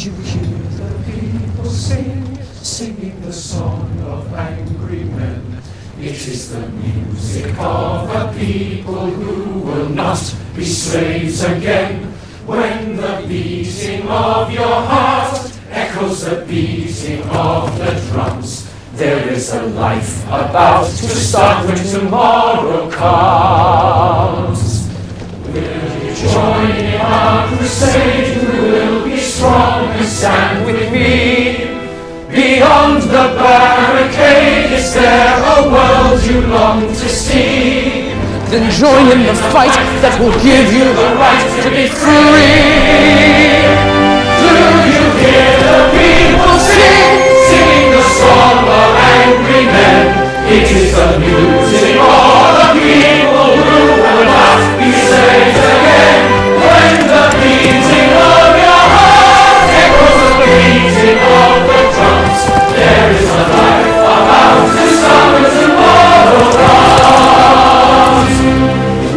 you hear the people singing the song of angry men. It is the music of a people who will not be slaves again. When the beating of your heart echoes the beating of the drums, there is a life about to start when tomorrow comes. Will you join in our crusade? Who will be strong and stand with me? Beyond the barricade, is there a world you long to see? Then join in the fight that will give you the right to be free. Do you hear the people singing the song of angry men? It is the music of the people who will not be slaves again. When the beating of your heart echoes the beating of the drums, there is a life about to start when tomorrow comes.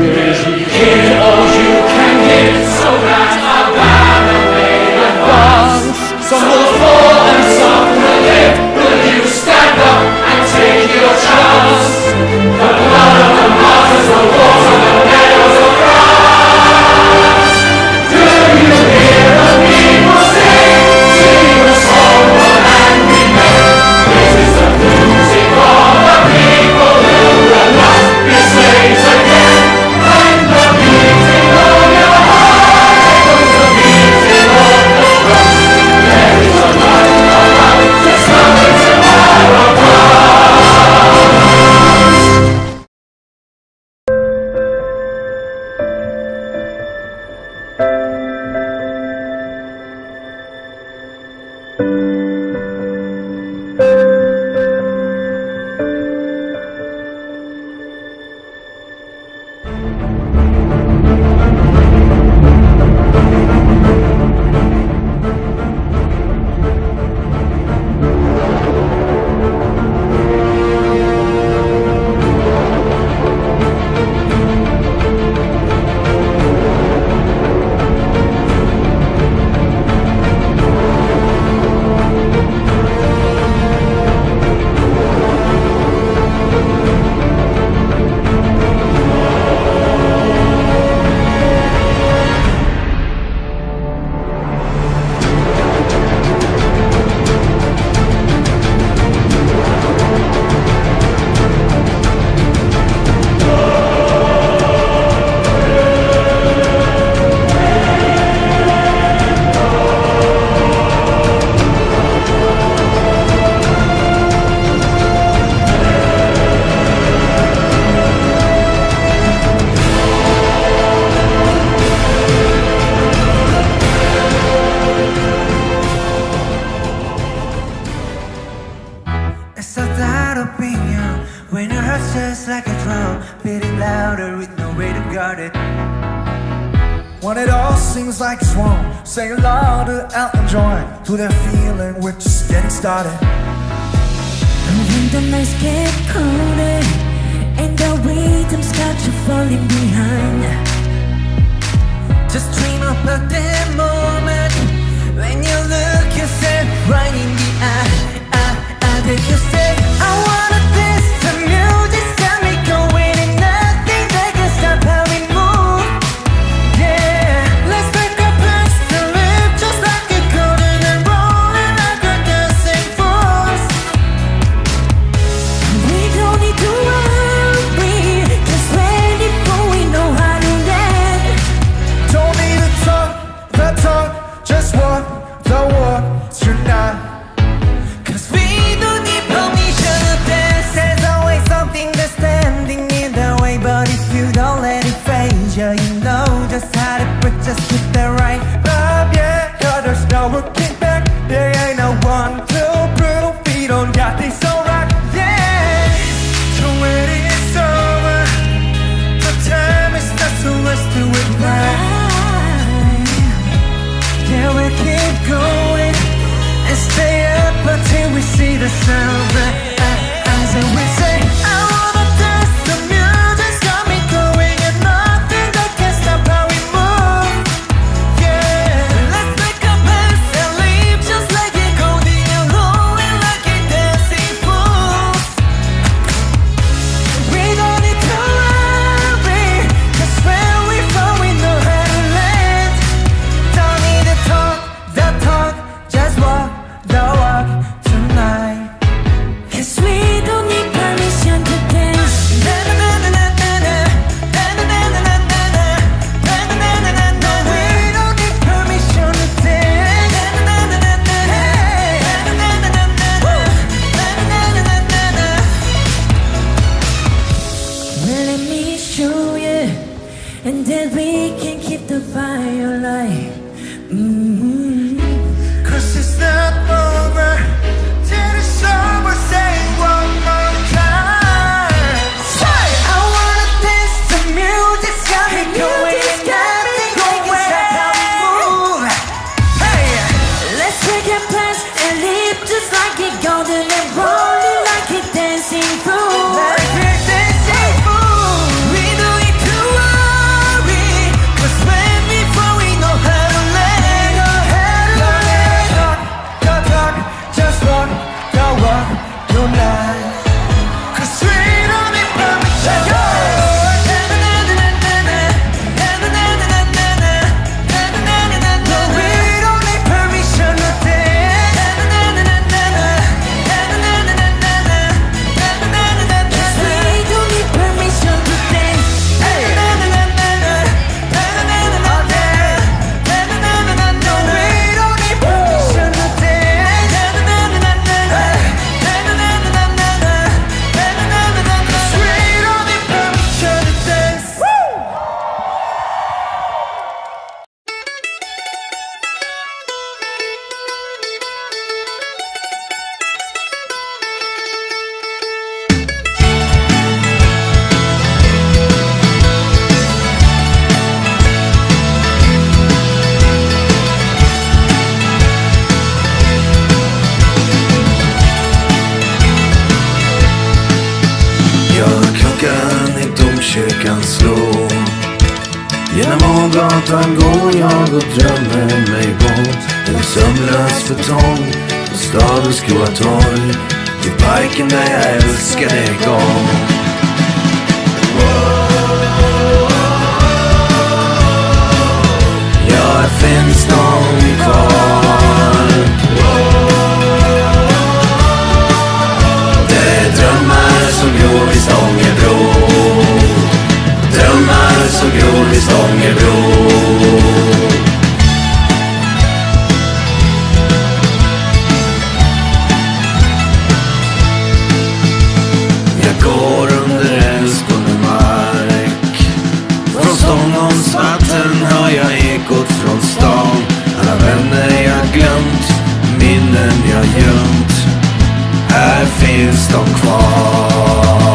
Will you hear all you can hear, so that our banner may advance? Some will fall and some will live. Will you stand up and take your chance? The blood of the martyrs will water the meadows of France. Do you hear the people sing the song of angry men? It is the music of the people who will not be slaves again. When the beating of your heart echoes the beating of the drums, there is a life about to start when tomorrow comes. It's not that opinion when your heart's just like a drum, beating louder with no way to guard it. When it all seems like it's wrong, sing along to Elton John, to that feeling we're just getting started. And when the nights get colder and the rhythms got you falling behind, Just dream about that moment when you look yourself right in the eye. Then you say, I wanna dance, the music's got me going, and nothing that can stop how we move. Yeah, let's take our plans to live just like a golden and rolling like a dancing force. we don't need to worry, just ready for we know how to land. Don't need to talk the talk, just walk the walk tonight. Cause we don't need permission to dance. There's always something that's standing in the way, but if you don't let it phase you, you know just how to put, just get the right vibe. Yeah, there's no looking back. There ain't no one to prove we don't got this alright. Yeah, so when it's over, the time is not so let's do it right. Yeah, we'll keep going and stay up until we see the sunrise. And we say, I wanna dance, the music's got me going, and nothing that can stop how we move. Yeah, let's make a pass and leave your life. Cause it's not over till it's over. Say one more time. Say, I wanna dance to music's got me going, got me going. Move. Hey, Let's take a pass and live just like it golden and rolling like it dancing through. like we're dancing fool. We don't need to worry, 'cause when we fall we know how to let go. Talk, just walk your line. 'Cause we don't need permission. No, we don't need permission to dance. 'Cause we don't need permission to dance. Hey. No, we don't need permission to dance. 'Cause we don't need permission to dance. Ja, klockan i domkyrkan slår. Genom Ågatan går jag och drömmer mig bort. En sömnlös betong och stadens gråa torg. Till parken där jag älskade igång. Ja, här finns någon kvar. Det är drömmar som gror vid Stångebro. Drömmar som gror vid Stångebro. Jag går under älskande mark. Från Stångholms vatten hör jag ekot från stan. Alla vänner jag glömt, minnen jag gömt. Här finns de kvar.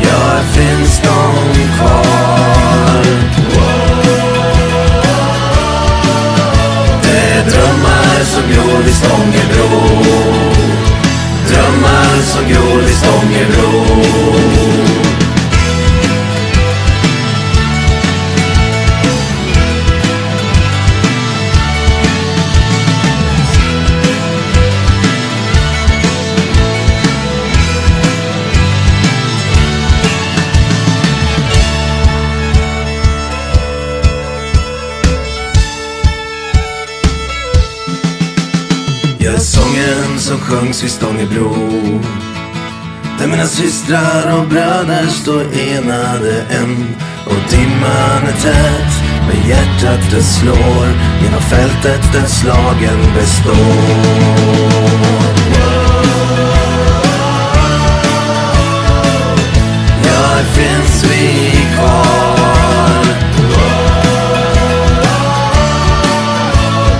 Ja, här finns de kvar. Det är drömmar som gror vid Stångebro. Drömmar som gror vid Stångebro. Jag är sången som sjöngs vid Stångebro. Där mina systrar och bröder står enade än. Och dimman är tät, men hjärtat det slår. Genom fältet där slagen består. Ja, här finns vi kvar.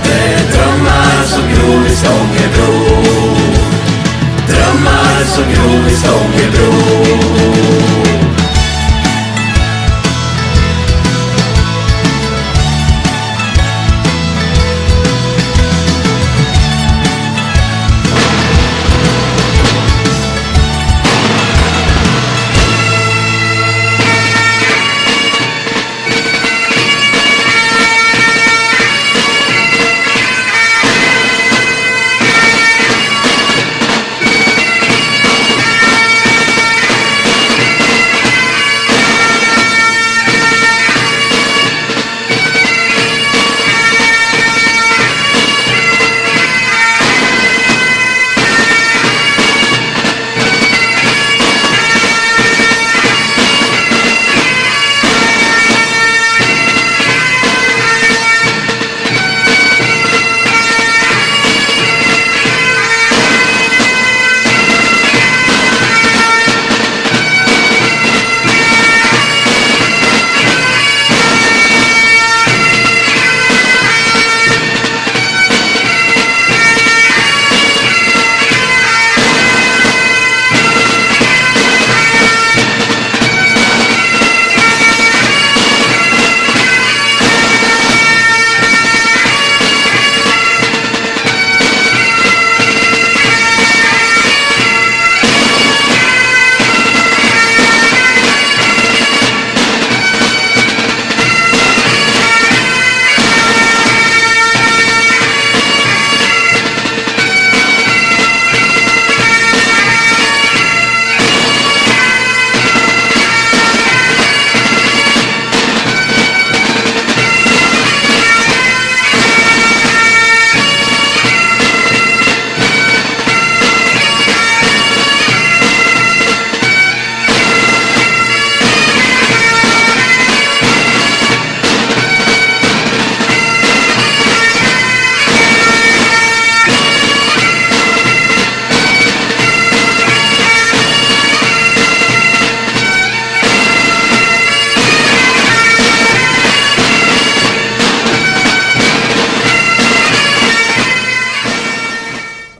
Det är drömmar som gror vid Stångebro. Drömmar som gror vid Stångebro.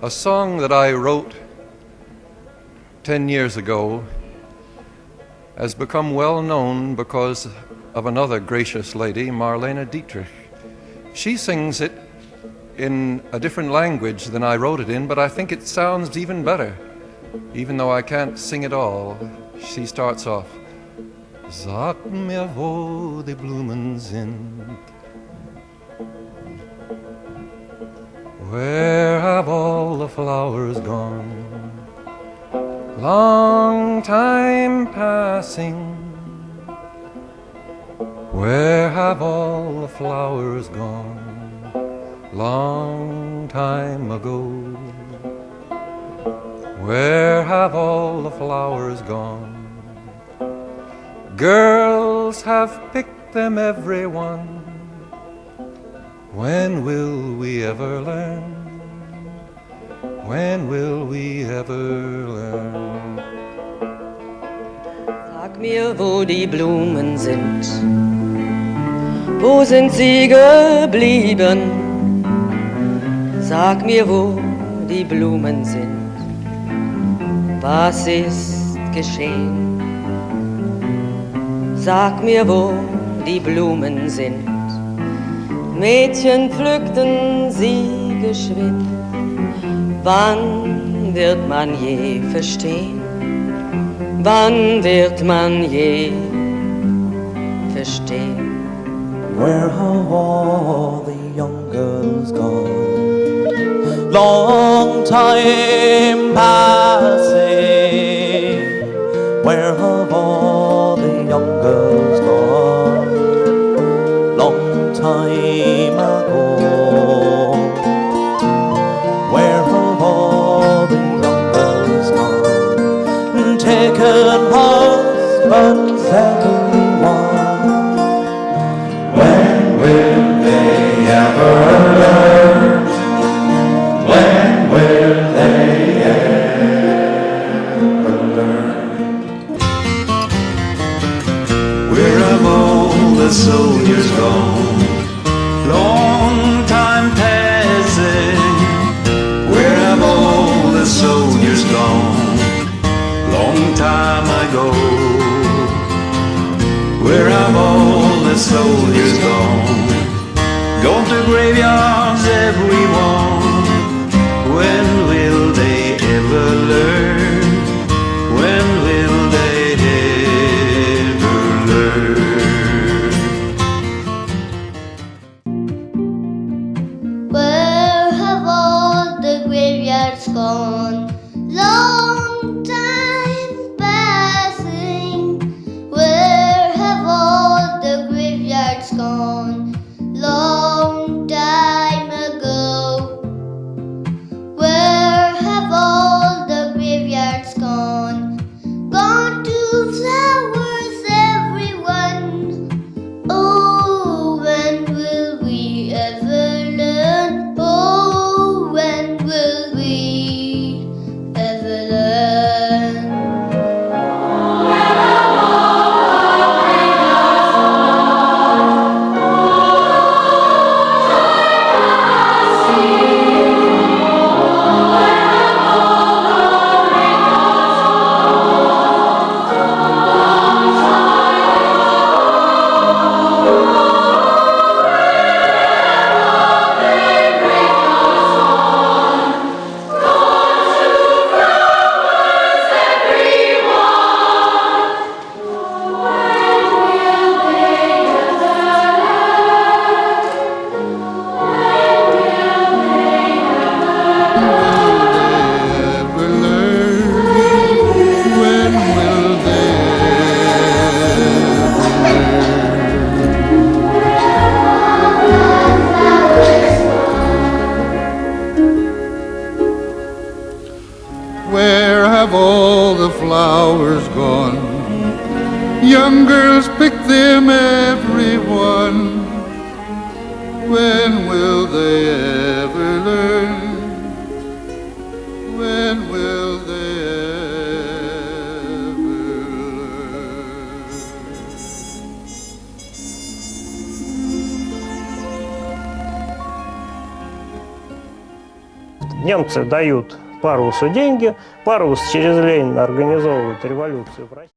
A song that I wrote 10 years ago has become well known because of another gracious lady, Marlene Dietrich. She sings it in a different language than I wrote it in, but I think it sounds even better, even though I can't sing it all. She starts off, Sag mir, wo die Blumen sind. Where have all the flowers gone? Long time passing. Where have all the flowers gone? Long time ago. Where have all the flowers gone? Girls have picked them, every one. When will we ever learn? When will we ever learn? Sag mir, wo die Blumen sind. Wo sind sie geblieben? Sag mir, wo die Blumen sind. Was ist geschehen? Sag mir, wo die Blumen sind. Mädchen pflückten sie geschwind. Wann wird man je verstehen? Wann wird man je verstehen? Where have all the young girls gone? Long time passing. Where have all the young girls gone? Long time ago. Where have all the young girls gone? Taken husbands, everyone. When will they ever learn? When will they ever learn? Where have all the soldiers gone? Long time passing. Where have all the soldiers gone? Long time ago. Where have all the soldiers gone? Gone to graveyards, everyone. When will they ever learn? When will they ever learn? Where have all the graveyards gone? Long time passing. Where have all the graveyards gone? Long time ago. Where have all the graveyards gone? Gone to flowers, everyone. Oh, when will we ever learn? Oh, when will we ever learn? Where have all the flowers gone? Young girls pick them, everyone. When will they ever learn? When will they ever learn? Немцы дают Парвусу деньги, Парвус через Ленина организовывает революцию в России.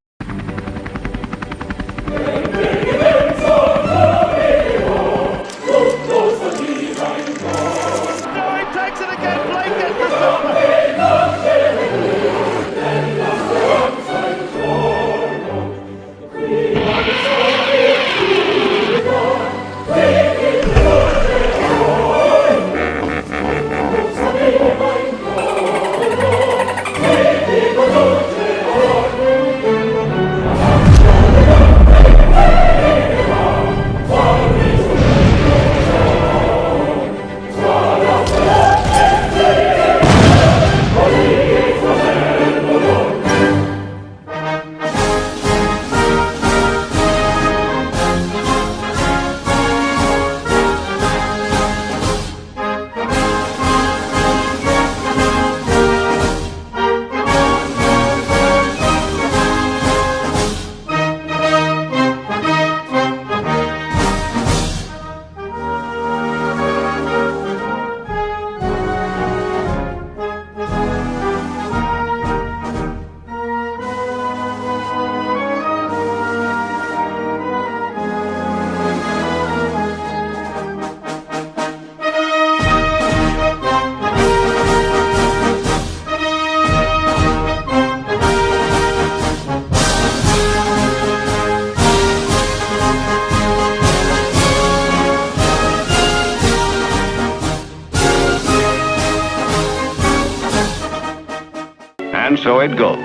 And so it goes.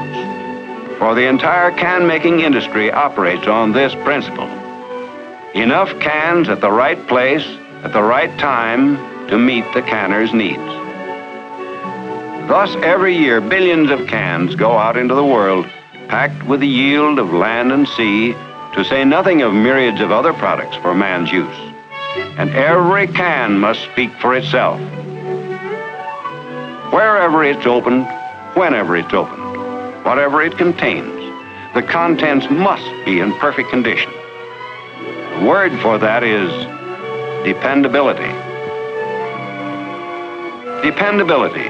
For the entire can-making industry operates on this principle. Enough cans at the right place, at the right time, to meet the canner's needs. Thus, every year, billions of cans go out into the world, packed with the yield of land and sea, to say nothing of myriads of other products for man's use. And every can must speak for itself. Wherever it's opened, whenever it's opened, whatever it contains, the contents must be in perfect condition. The word for that is dependability. Dependability,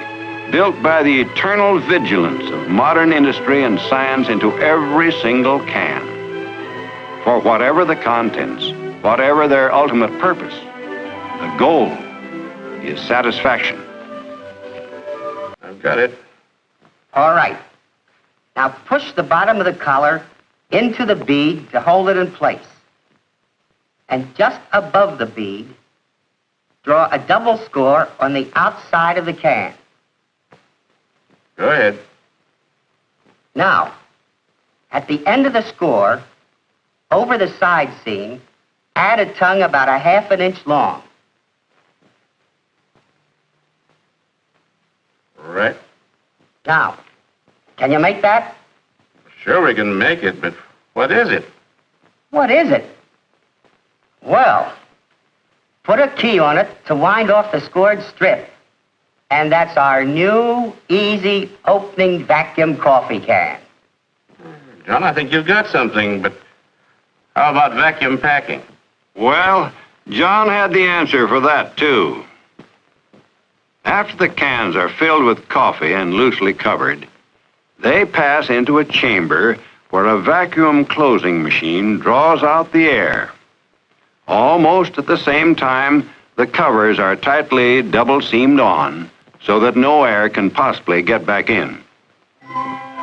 built by the eternal vigilance of modern industry and science into every single can. For whatever the contents, whatever their ultimate purpose, the goal is satisfaction. I've got it. All right. Now push the bottom of the collar into the bead to hold it in place. And just above the bead, draw a double score on the outside of the can. Go ahead. Now, at the end of the score, over the side seam, add a tongue about a ½ an inch long. Right. Now, can you make that? Sure we can make it, but what is it? What is it? Well, put a key on it to wind off the scored strip. And that's our new, easy opening vacuum coffee can. John, I think you've got something, but how about vacuum packing? Well, John had the answer for that, too. After the cans are filled with coffee and loosely covered, they pass into a chamber where a vacuum closing machine draws out the air. Almost at the same time, the covers are tightly double-seamed on so that no air can possibly get back in.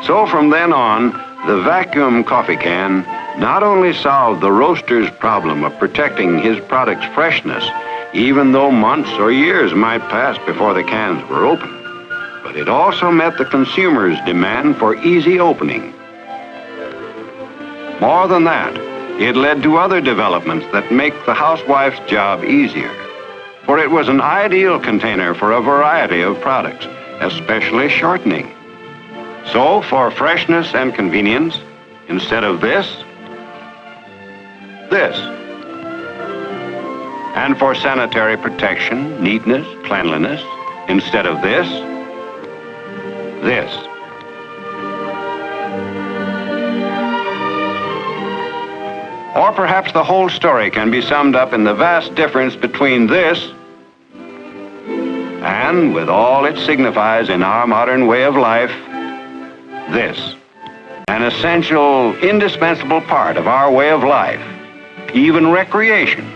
So from then on, the vacuum coffee can not only solved the roaster's problem of protecting his product's freshness, even though months or years might pass before the cans were opened, but it also met the consumer's demand for easy opening. More than that, it led to other developments that make the housewife's job easier, for it was an ideal container for a variety of products, especially shortening. So, for freshness and convenience, instead of this. And for sanitary protection, neatness, cleanliness, instead of this. Or perhaps the whole story can be summed up in the vast difference between this and and with all it signifies in our modern way of life, this, an essential, indispensable part of our way of life, even recreation,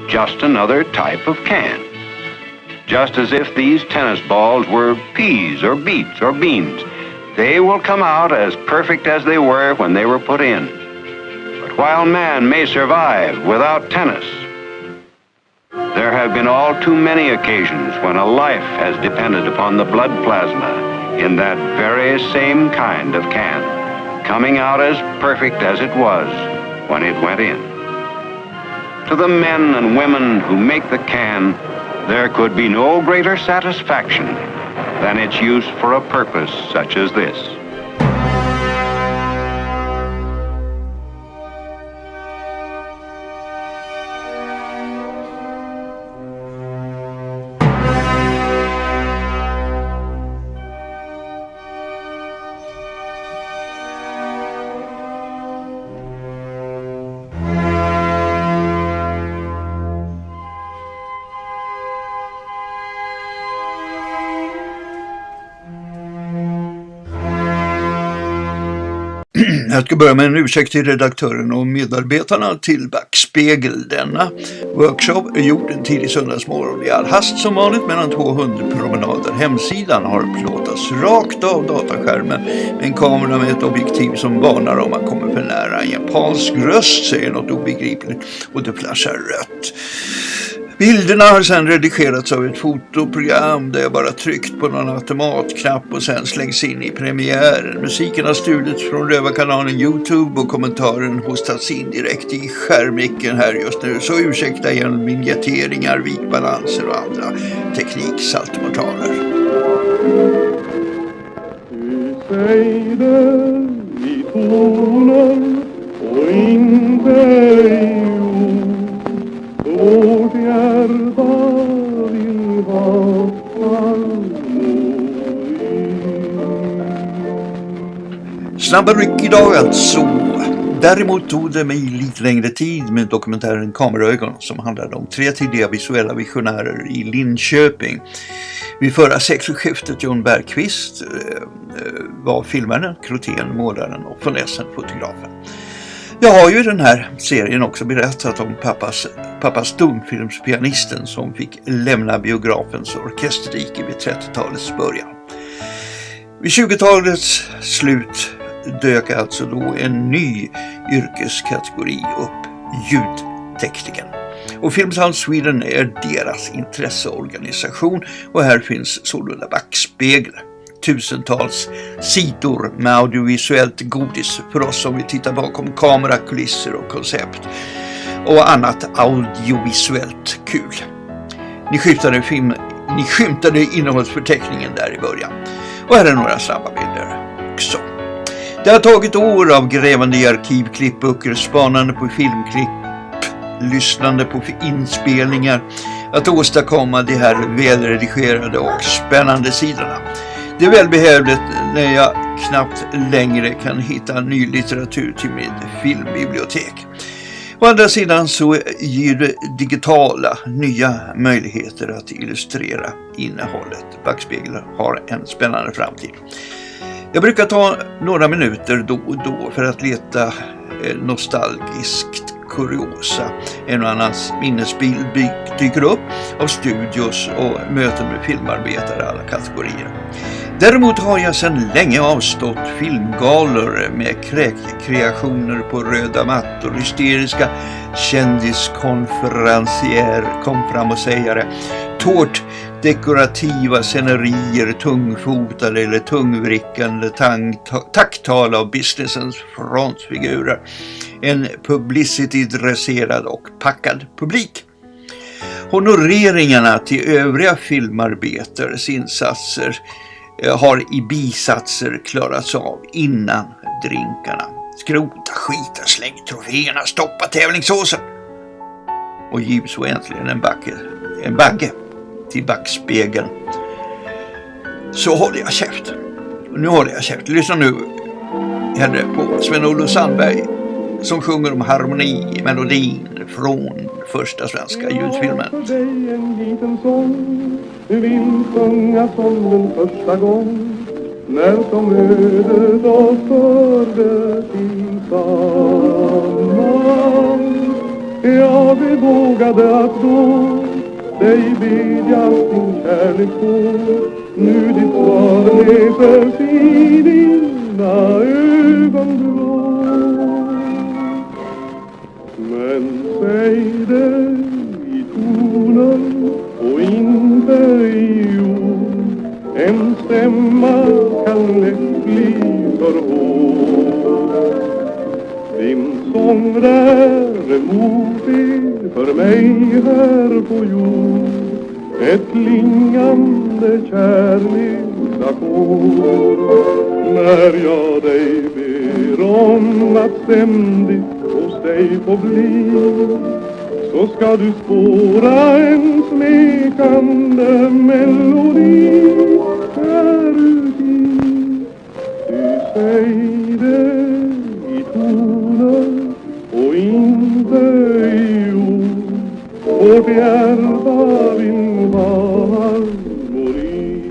just another type of can. Just as if these tennis balls were peas or beets or beans, they will come out as perfect as they were when they were put in. But while man may survive without tennis, there have been all too many occasions when a life has depended upon the blood plasma in that very same kind of can, coming out as perfect as it was when it went in. To the men and women who make the can, there could be no greater satisfaction than its use for a purpose such as this. Jag ska börja med en ursäkt till redaktören och medarbetarna till Backspegel. Denna workshop är gjord en tidig söndagsmorgon i all hast som vanligt mellan 2 hundpromenader. Hemsidan har plåtats rakt av dataskärmen med en kamera med ett objektiv som varnar om man kommer för nära. En japansk röst säger något obegripligt och det flashar rött. Bilderna har sedan redigerats av ett fotoprogram där jag bara tryckt på någon automatknapp och sen slängs in i premiären. Musiken har stulits från Rövarkanalen YouTube och kommentaren hostats in direkt i skärmicken här just nu. Så ursäkta igen vignetteringar, vikbalanser och andra tekniksaltmortaler. Du säger det i toner och inte i vårt hjärta vill ha Snabba ryck idag alltså. Däremot tog det mig lite längre tid med dokumentären Kameraögon som handlade om 3 tidiga visuella visionärer i Linköping. Vid förra sekelskiftet John Bergqvist var filmaren, krotén, målaren och von Essen fotografen. Jag har ju i den här serien också berättat om pappas stumfilmspianisten som fick lämna biografens orkesterrike vid 30-talets början. Vid 20-talets slut dök alltså då en ny yrkeskategori upp, ljudtekniken. Och Filmsound Sweden är deras intresseorganisation och här finns sålunda Backspegel. Tusentals sidor med audiovisuellt godis för oss som vill titta bakom kamera, kulisser och koncept och annat audiovisuellt kul. Ni skymtade innehållsförteckningen där i början. Och här är några snabba bilder också. Det har tagit år av grävande i arkivklippböcker, spanande på filmklipp, lyssnande på inspelningar att åstadkomma de här välredigerade och spännande sidorna. Det är välbehövligt när jag knappt längre kan hitta ny litteratur till mitt filmbibliotek. Å andra sidan så ger det digitala nya möjligheter att illustrera innehållet. Backspegel har en spännande framtid. Jag brukar ta några minuter då och då för att leta nostalgiskt kuriosa. En och annans minnesbild dyker upp av studios och möten med filmarbetare alla kategorier. Däremot har jag sedan länge avstått filmgalor med kräkkreationer på röda mattor, hysteriska kändiskonferencier, kom fram och sägare, tårt dekorativa scenerier, tungfotade eller tungvrickande tacktal av businessens frontfigurer. En publicity-dresserad och packad publik. Honoreringarna till övriga filmarbetares insatser har i bisatser klarats av innan drinkarna. Skrota, skita, släng troféerna, stoppa tävlingssåsen. Och giv så äntligen en bagge till Backspegeln. Så håller jag käft. Och nu håller jag käft. Lyssna nu hellre på Sven-Olof Sandberg som sjunger om harmoni i melodin från första svenska ljudfilmen. För dig en liten sång, du vill sjunga som den första gång, när som ödet oss förde tillsammans. Jag vågade att då dig bedja sin kärlek på, nu ditt svar läses i dina ögonblå. Men säg det i tonen och inte i ord, en stämma kan lätt bli för hård. Din sång är modig för mig här på jord, ett klingande kärleksackord. När jag dig ber om att ständigt hos dig få bli, så ska du spåra en smekande melodi här uti. Du säger det i toner och inte i ord, vårt hjärta vill ha harmoni.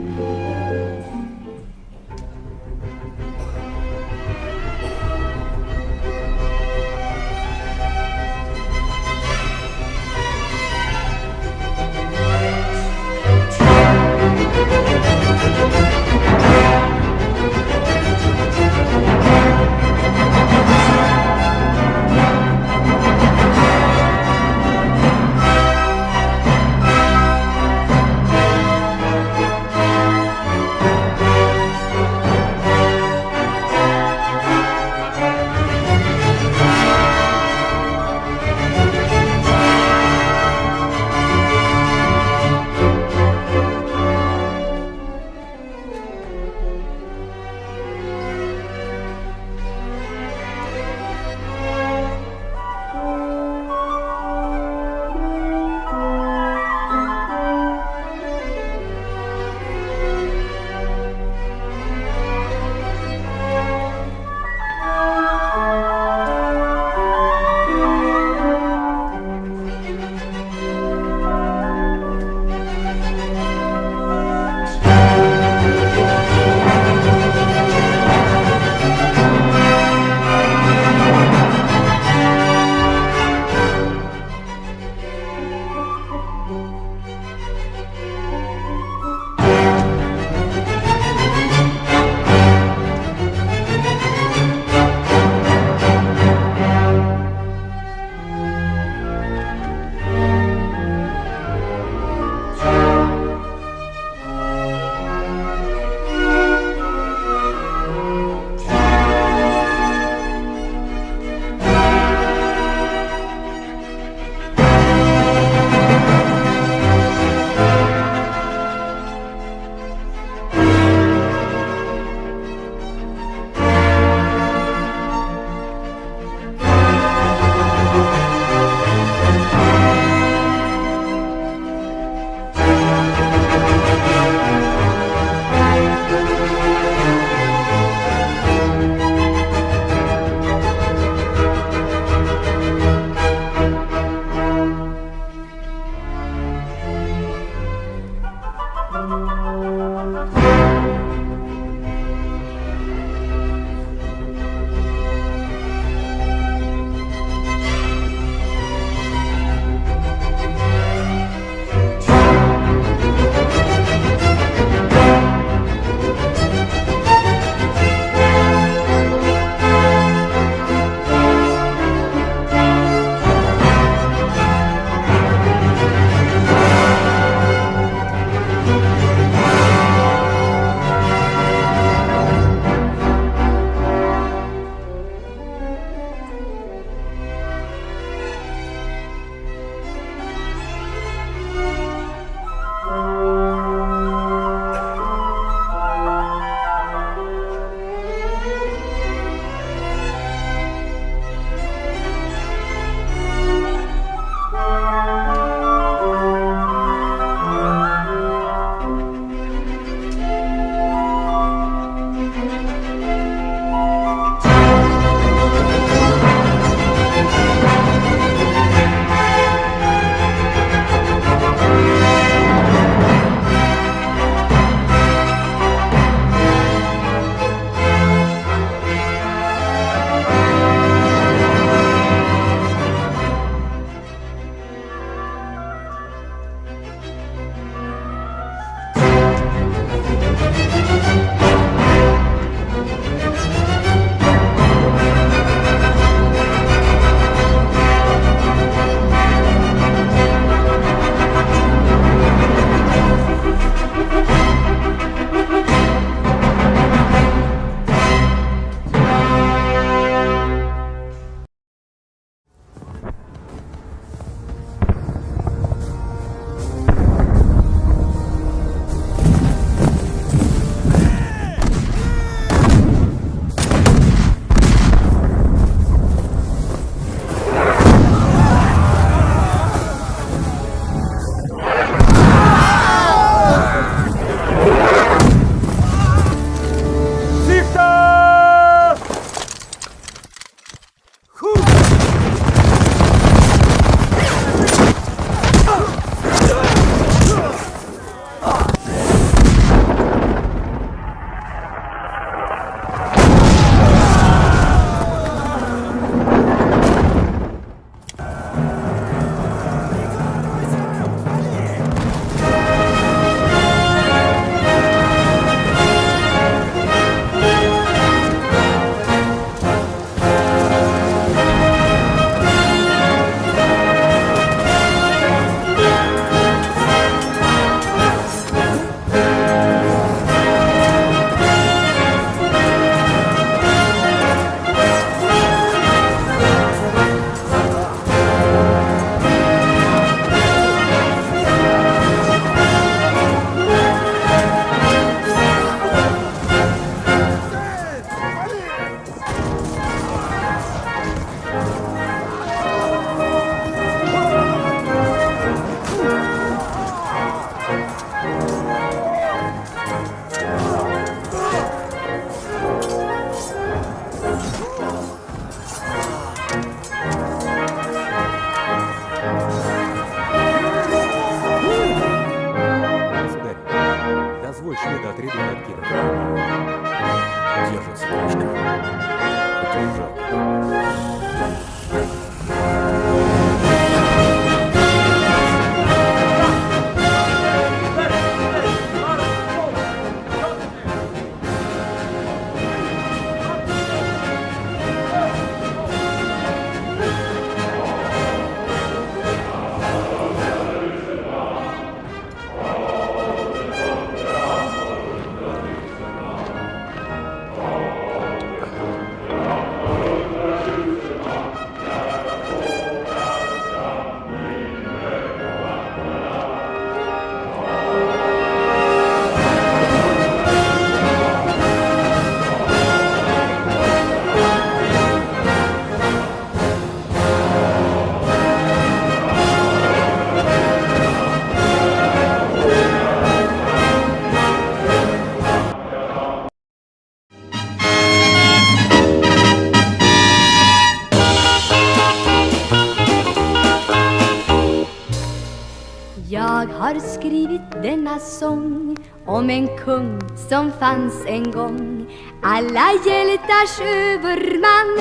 Jag har skrivit denna sång om en kung som fanns en gång, alla hjältars överman.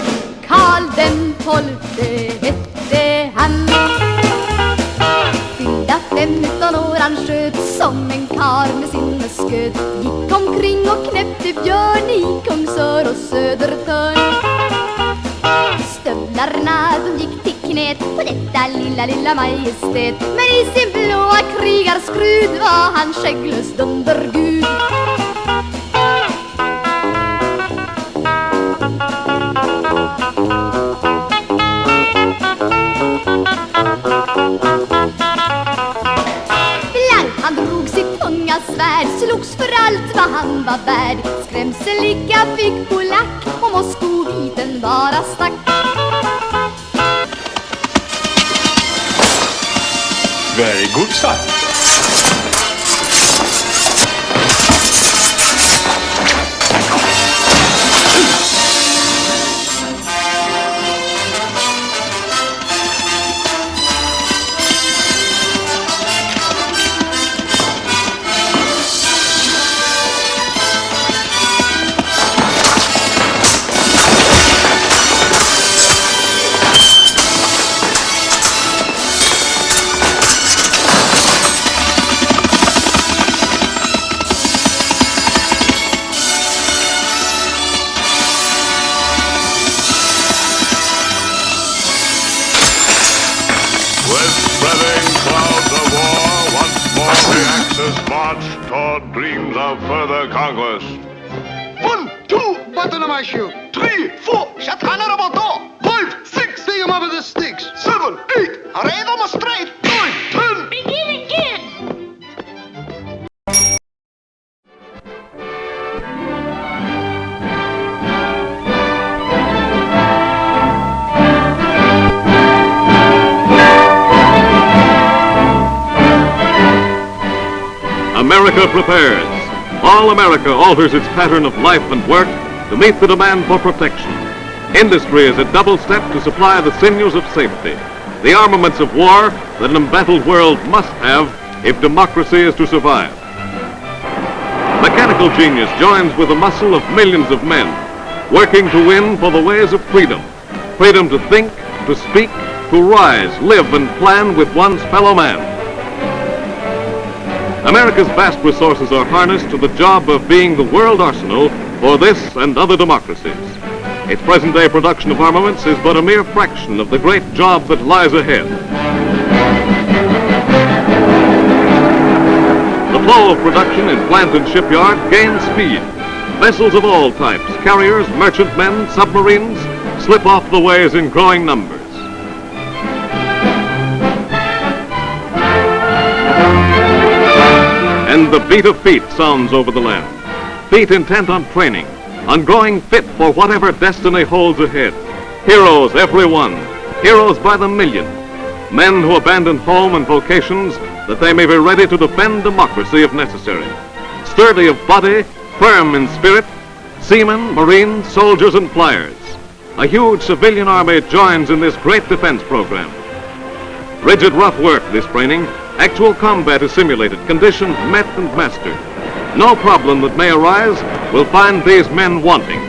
Karl den 12 hette han. Fyllda 15 år han sköt som en kar med sin musköt. Gick omkring och knäppte björn i Kungsör och Södertörn. Stövlarna de gick till knät på detta lilla majestät. Men i sin blåa krigarskrud var han skägglös dundergud. Han drog sitt tunga svärd, slogs för allt vad han var värd. Skrämselika fick polack och moskoviten bara stack. Very good, sir. Dreams of further conquest. 1, 2, button of my shoe. 3, 4, shatana roboto. 5, 6, dig 'em over the sticks. 7, 8, array them straight. 9, 10. Begin again. America prepares. All America alters its pattern of life and work to meet the demand for protection. Industry is a double step to supply the sinews of safety, the armaments of war that an embattled world must have if democracy is to survive. Mechanical genius joins with the muscle of millions of men, working to win for the ways of freedom. Freedom to think, to speak, to rise, live and plan with one's fellow man. America's vast resources are harnessed to the job of being the world arsenal for this and other democracies. Its present-day production of armaments is but a mere fraction of the great job that lies ahead. The flow of production in plant and shipyard gains speed. Vessels of all types, carriers, merchantmen, submarines, slip off the ways in growing numbers. And the beat of feet sounds over the land. Feet intent on training, on growing fit for whatever destiny holds ahead. Heroes, every one. Heroes by the million. Men who abandon home and vocations that they may be ready to defend democracy if necessary. Sturdy of body, firm in spirit, seamen, marines, soldiers, and flyers. A huge civilian army joins in this great defense program. Rigid, rough work, this training. Actual combat is simulated, conditions met and mastered. No problem that may arise will find these men wanting.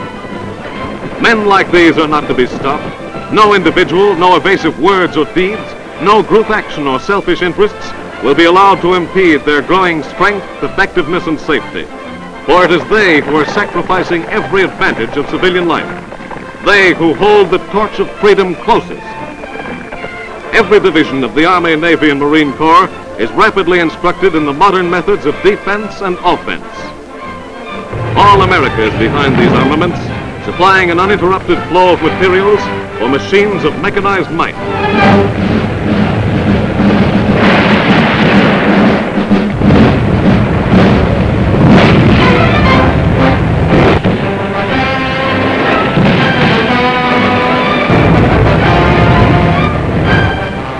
Men like these are not to be stopped. No individual, no evasive words or deeds, no group action or selfish interests will be allowed to impede their growing strength, effectiveness, and safety. For it is they who are sacrificing every advantage of civilian life. They who hold the torch of freedom closest. Every division of the Army, Navy, and Marine Corps is rapidly instructed in the modern methods of defense and offense. All America is behind these armaments, supplying an uninterrupted flow of materials for machines of mechanized might.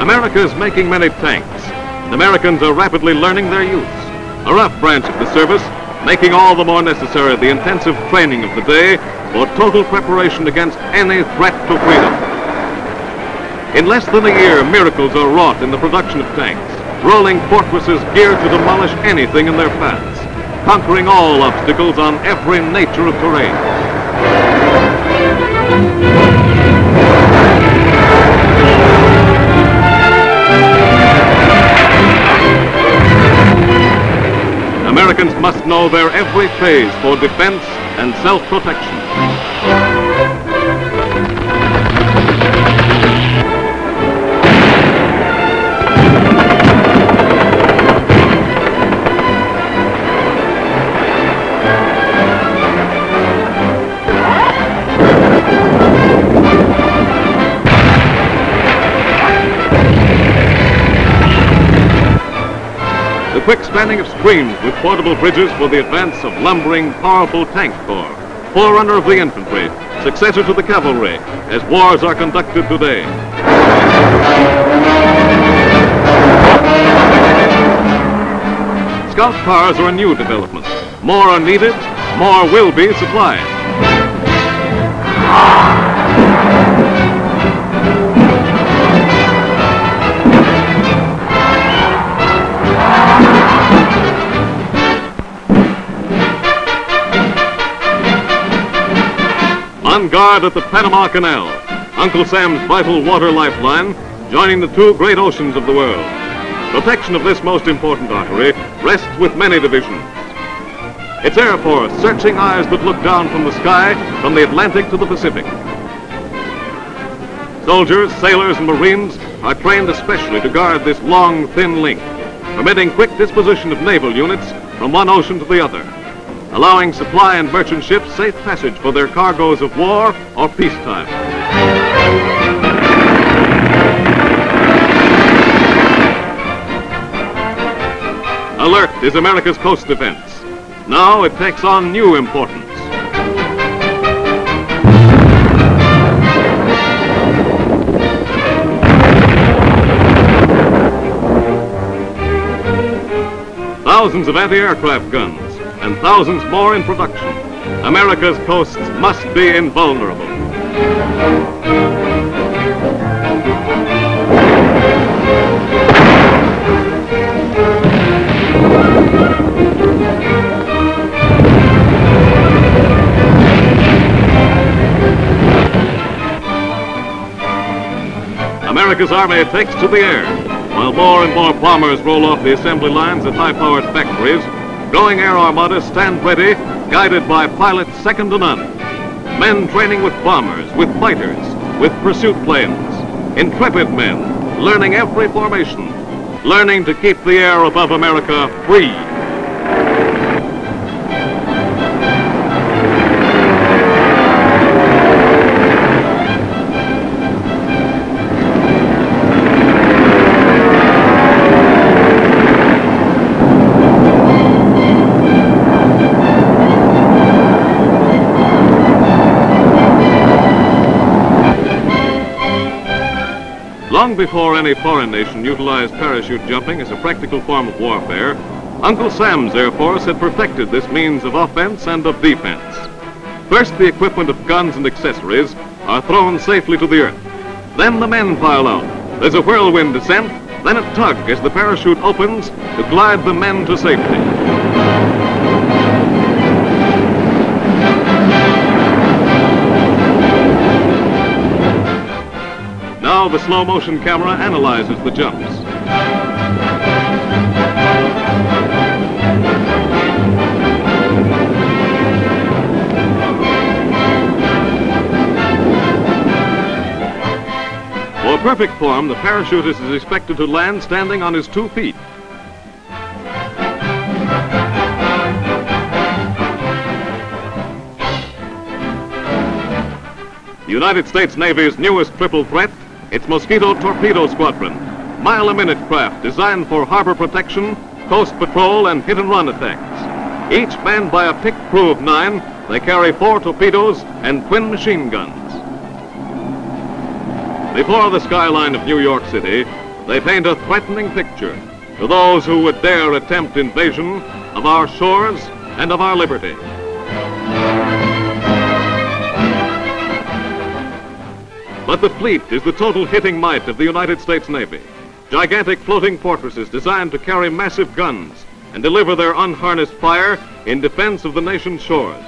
America is making many tanks. The Americans are rapidly learning their use. A rough branch of the service, making all the more necessary the intensive training of the day for total preparation against any threat to freedom. In less than a year, miracles are wrought in the production of tanks. rolling fortresses geared to demolish anything in their paths, conquering all obstacles on every nature of terrain. Americans must know their every phase for defense and self-protection. The quick spanning of streams with portable bridges for the advance of lumbering, powerful tank corps, forerunner of the infantry, successor to the cavalry, as wars are conducted today. Scout cars are a new development. More are needed, more will be supplied. On guard at the Panama Canal, Uncle Sam's vital water lifeline, joining the two great oceans of the world. Protection of this most important artery rests with many divisions. Its Air Force, searching eyes that look down from the sky, from the Atlantic to the Pacific. Soldiers, sailors, and Marines are trained especially to guard this long, thin link, permitting quick disposition of naval units from one ocean to the other, allowing supply and merchant ships safe passage for their cargoes of war or peacetime. Alert is America's coast defense. Now it takes on new importance. Thousands of anti-aircraft guns and thousands more in production. America's coasts must be invulnerable. America's Army takes to the air, while more and more bombers roll off the assembly lines at high-powered factories. Growing air armadas stand ready, guided by pilots second to none. Men training with bombers, with fighters, with pursuit planes. Intrepid men, learning every formation, learning to keep the air above America free. Long before any foreign nation utilized parachute jumping as a practical form of warfare, Uncle Sam's Air Force had perfected this means of offense and of defense. First, the equipment of guns and accessories are thrown safely to the earth. Then the men file out. There's a whirlwind descent, then a tug as the parachute opens to glide the men to safety. Now the slow-motion camera analyzes the jumps. For perfect form, the parachutist is expected to land standing on his 2 feet. The United States Navy's newest triple threat, its Mosquito Torpedo Squadron, mile-a-minute craft designed for harbor protection, coast patrol, and hit-and-run attacks. Each manned by a picked crew of 9, they carry 4 torpedoes and twin machine guns. Before the skyline of New York City, they paint a threatening picture to those who would dare attempt invasion of our shores and of our liberty. But the fleet is the total hitting might of the United States Navy. gigantic floating fortresses designed to carry massive guns and deliver their unharnessed fire in defense of the nation's shores.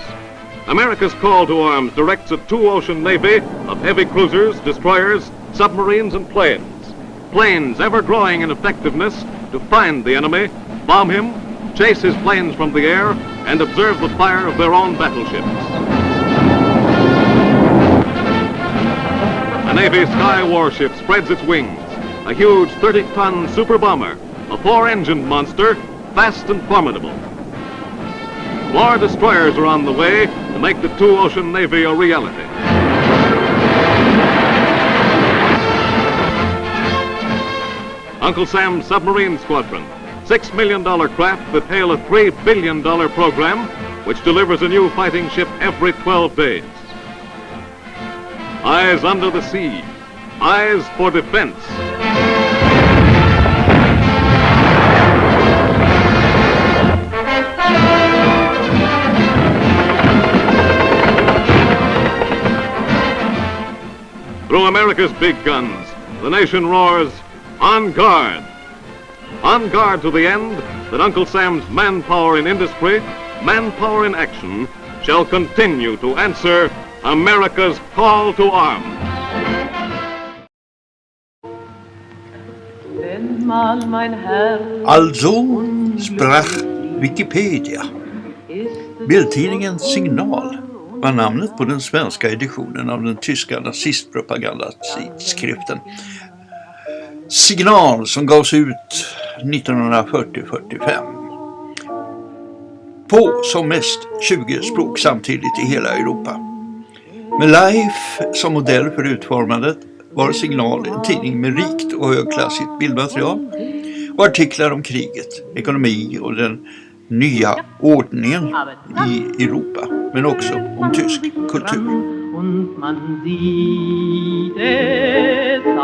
America's call to arms directs a two-ocean navy of heavy cruisers, destroyers, submarines, and planes. Planes ever growing in effectiveness to find the enemy, bomb him, chase his planes from the air, and observe the fire of their own battleships. A Navy sky warship spreads its wings, a huge 30-ton super bomber, a four-engined monster, fast and formidable. More destroyers are on the way to make the two-ocean navy a reality. Uncle Sam's submarine squadron, $6 million craft that hail a $3 billion program which delivers a new fighting ship every 12 days. Eyes under the sea, eyes for defense. Through America's big guns, the nation roars, on guard! On guard to the end that Uncle Sam's manpower in industry, manpower in action, shall continue to answer America's call to arms. Also sprach Wikipedia. Bildtidningen Signal var namnet på den svenska editionen av den tyska nazistpropagandatidskriften Signal, som gavs ut 1940-45 på som mest 20 språk samtidigt i hela Europa. Med Life som modell för utformandet var Signal en tidning med rikt och högklassigt bildmaterial och artiklar om kriget, ekonomi och den nya ordningen i Europa, men också om tysk kultur. Und man sieht es ein.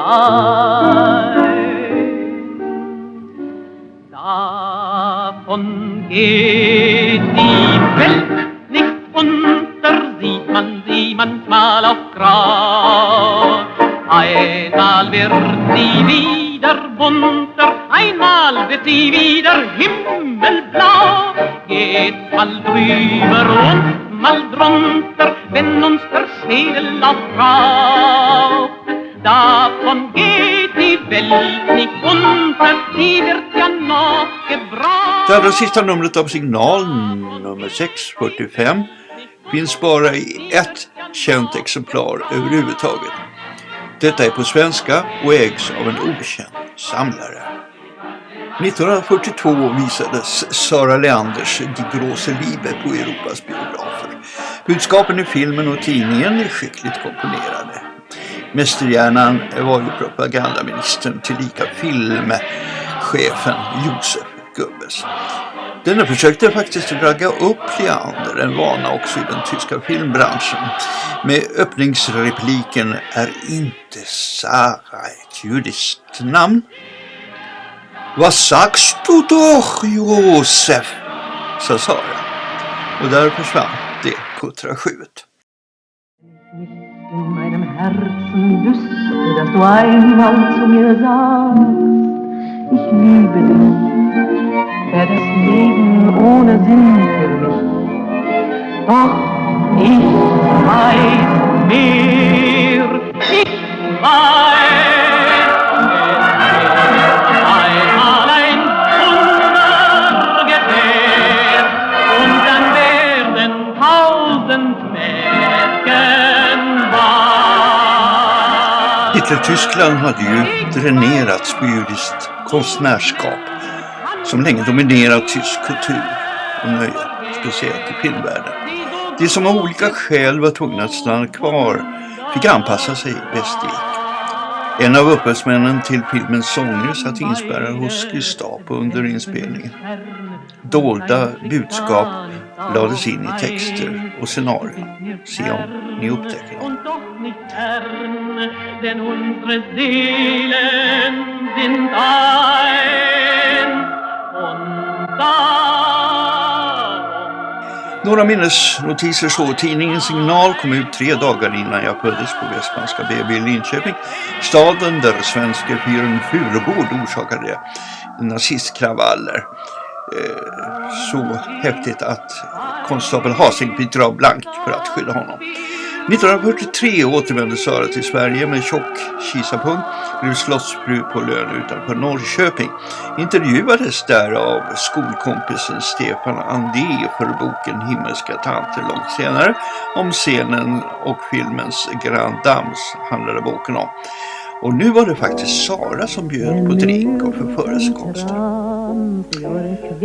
Davon geht die Welt nicht unter, sieht man sie manchmal auf grau. Einmal wird sie wieder bunter, einmal wird sie wieder himmelblau. Geht mal drüber und mal drunter, wenn uns der Schädel aufraubt. Davon geht die Welt nicht unter, die wird ja noch gebraucht. Det allra sista numret av Signal, nummer 645, finns bara i ett känt exemplar överhuvudtaget. Detta är på svenska och ägs av en okänd samlare. 1942 visades Sara Leanders Die große Liebe på Europas biografer. Budskapen i filmen och tidningen är skickligt komponerade. Mästerhjärnan var ju propagandaministern tillika filmchefen Josef Goebbels. Denna försökte faktiskt ragga upp Leander, en vana också i den tyska filmbranschen, med öppningsrepliken "Är inte Sara ett judiskt namn?" "Vad sagst du doch, Josef?" sa Sara. Och där försvann det puttraskjuet. In meinem Herzen wüsste, dass du einmal zu mir sagst, ich liebe dich, wär das Leben ohne Sinn für mich. Doch ich weiß mehr, ich weiß einmal ein Wunder gefährt und dann werden 1000 Märchen wahr. Hitler-Tyskland hade ju dränerats på judiskt konstnärskap som länge dominerat tysk kultur och nöje, speciellt i filmvärlden. De som av olika skäl var tvungna att stanna kvar fick anpassa sig bäst det gick. En av upphovsmännen till filmens sånger satt inspärrad hos Gestapo under inspelningen. Dolda budskap lades in i texter och scenarier. Se om ni upptäcker dem. Denn unsere Seelen sind ein und darum. några minnesnotiser så. Tidningen Signal kom ut 3 dagar innan jag föddes på Västmanska BB i Linköping. Staden där svenska fyren Furubord orsakade nazistkravaller. Så häftigt att konstapel Hasing fick dra blankt för att skydda honom. 1943 återvände Sara till Sverige med tjock kisapung, blev slottsfru på lön utanför Norrköping. Intervjuades där av skolkompisen Stefan Andé för boken Himmelska tanter långt senare. Om scenen och filmens Grand Dames handlade boken om. Och nu var det faktiskt Sara som bjöd på drink och förförelsekonster.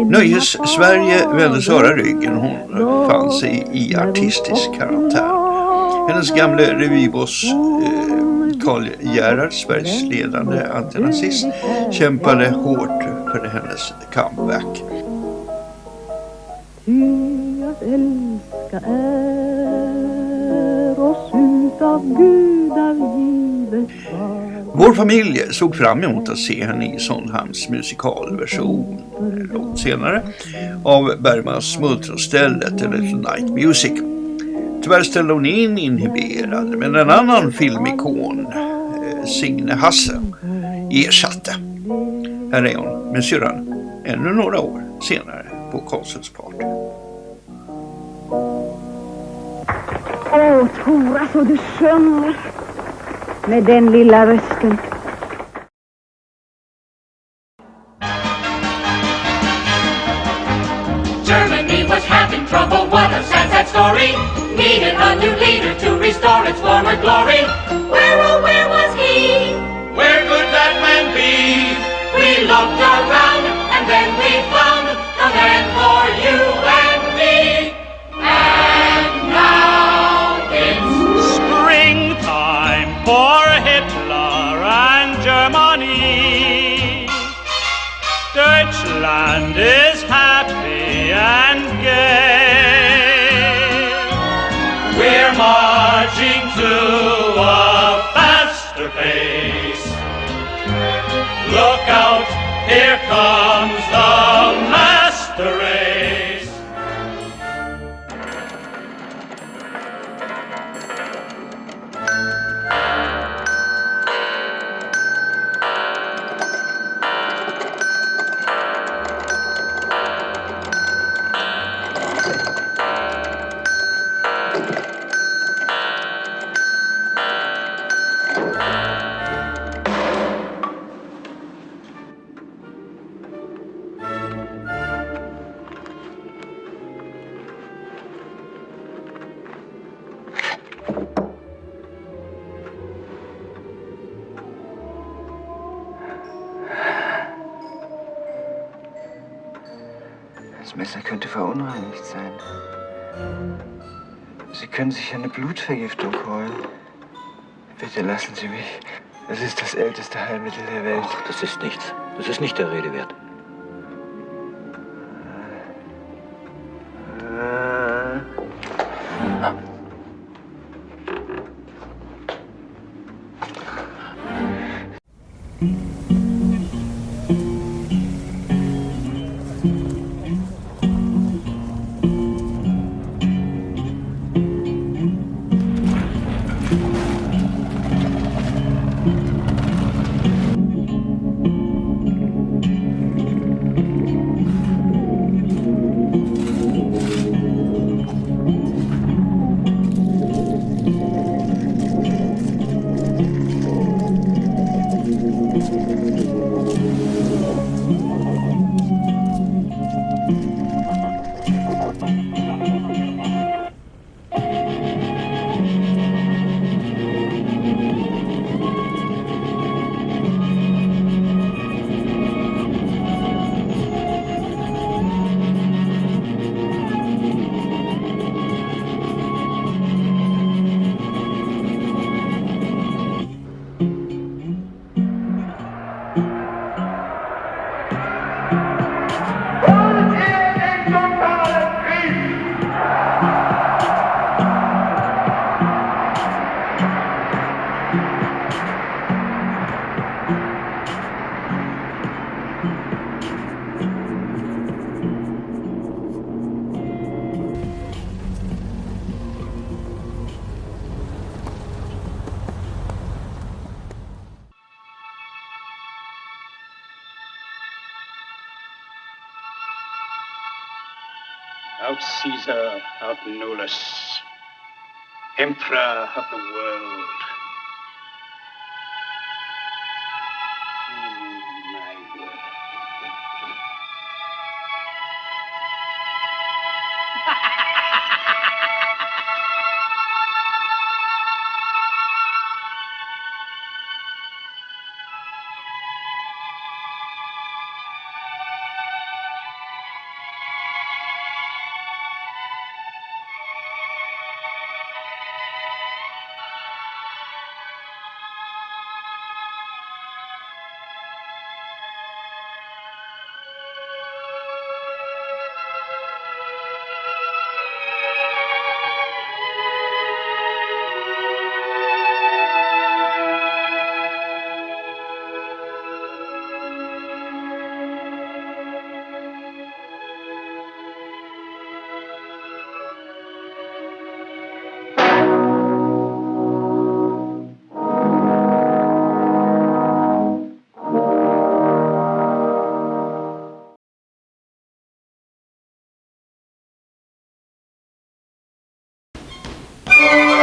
Nöjes-Sverige vände Sara ryggen. Hon fann sig i artistisk karantän. Hennes gamla revyboss Karl Gerhard, Sveriges ledande antinazist, kämpade hårt för hennes comeback. Att älska är oss utav gudar givet. Vår familj såg fram emot att se henne i Sondheims musikalversion långt senare av Bergmans Smultronstället eller Little Night Music. Tyvärr ställde hon in inhiberad, men en annan filmikon, Signe Hasse, ersatte. Här är hon med syrran ännu några år senare på Konstens part. Åh, Tora, så du sjunger med den lilla rösten. Germany was having trouble, what a sad, sad story. Needed a new leader to restore its former glory. Where, oh, where was he? Where could that man be? We looked around and then we found a man for you and me. And now it's springtime for Hitler and Germany. Deutschland is happy and gay. We're marching to a faster pace. Look out, here comes the master race. Das Messer könnte verunreinigt sein. Sie können sich eine Blutvergiftung holen. Bitte lassen Sie mich. Das ist das älteste Heilmittel der Welt. Ach, das ist nichts. Das ist nicht der Rede wert. Out Caesar, out Nolus, Emperor of the world. My word.